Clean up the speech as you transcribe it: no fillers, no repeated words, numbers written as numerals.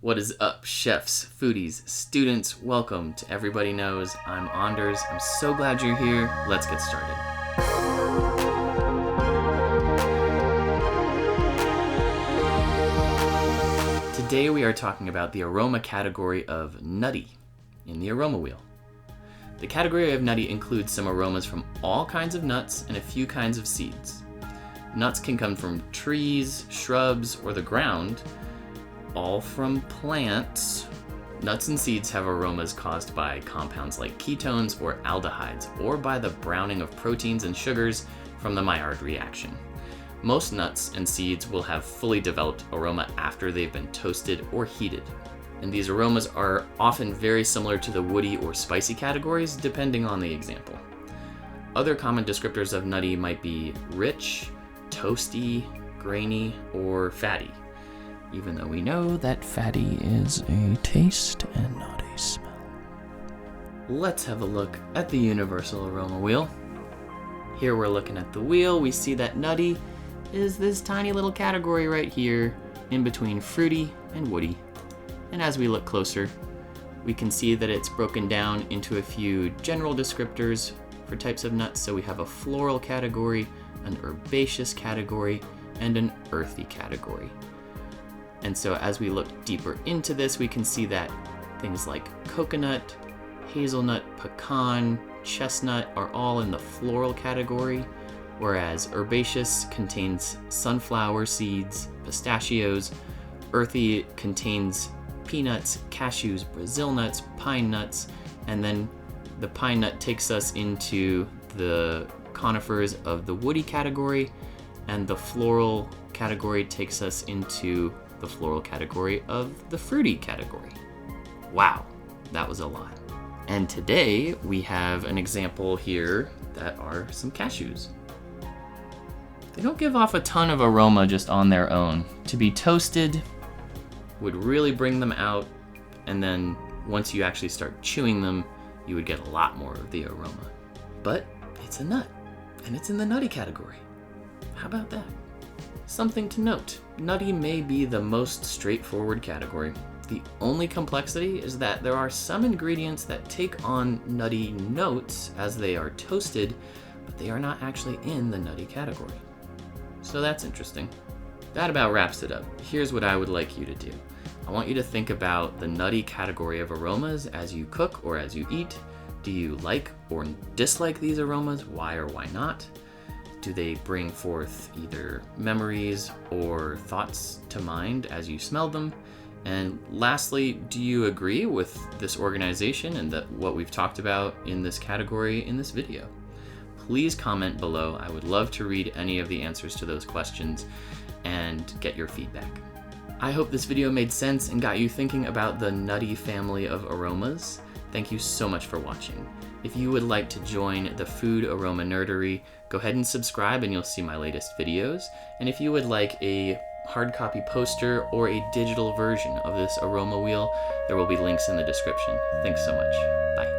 What is up, chefs, foodies, students? Welcome to Everybody Knows. I'm Anders. I'm so glad you're here. Let's get started. Today we are talking about the aroma category of nutty in the aroma wheel. The category of nutty includes some aromas from all kinds of nuts and a few kinds of seeds. Nuts can come from trees, shrubs, or the ground, all from plants. Nuts and seeds have aromas caused by compounds like ketones or aldehydes, or by the browning of proteins and sugars from the Maillard reaction. Most nuts and seeds will have fully developed aroma after they've been toasted or heated. And these aromas are often very similar to the woody or spicy categories, depending on the example. Other common descriptors of nutty might be rich, toasty, grainy, or fatty, even though we know that fatty is a taste and not a smell. Let's have a look at the universal aroma wheel. Here we're looking at the wheel. We see that nutty is this tiny little category right here in between fruity and woody. And as we look closer, we can see that it's broken down into a few general descriptors for types of nuts. So we have a floral category, an herbaceous category, and an earthy category. And so as we look deeper into this, we can see that things like coconut, hazelnut, pecan, chestnut are all in the floral category, whereas herbaceous contains sunflower seeds, pistachios, earthy contains peanuts, cashews, Brazil nuts, pine nuts, and then the pine nut takes us into the conifers of the woody category, and the floral category takes us into the floral category of the fruity category. Wow, that was a lot. And today we have an example here that are some cashews. They don't give off a ton of aroma just on their own. To be toasted would really bring them out, and then once you actually start chewing them, you would get a lot more of the aroma. But it's a nut, and it's in the nutty category. How about that? Something to note, nutty may be the most straightforward category. The only complexity is that there are some ingredients that take on nutty notes as they are toasted, but they are not actually in the nutty category. So that's interesting. That about wraps it up. Here's what I would like you to do. I want you to think about the nutty category of aromas as you cook or as you eat. Do you like or dislike these aromas? Why or why not? Do they bring forth either memories or thoughts to mind as you smell them? And lastly, do you agree with this organization and what we've talked about in this category in this video? Please comment below. I would love to read any of the answers to those questions and get your feedback. I hope this video made sense and got you thinking about the nutty family of aromas. Thank you so much for watching. If you would like to join the food aroma nerdery, go ahead and subscribe and you'll see my latest videos. And if you would like a hard copy poster or a digital version of this aroma wheel, there will be links in the description. Thanks so much. Bye.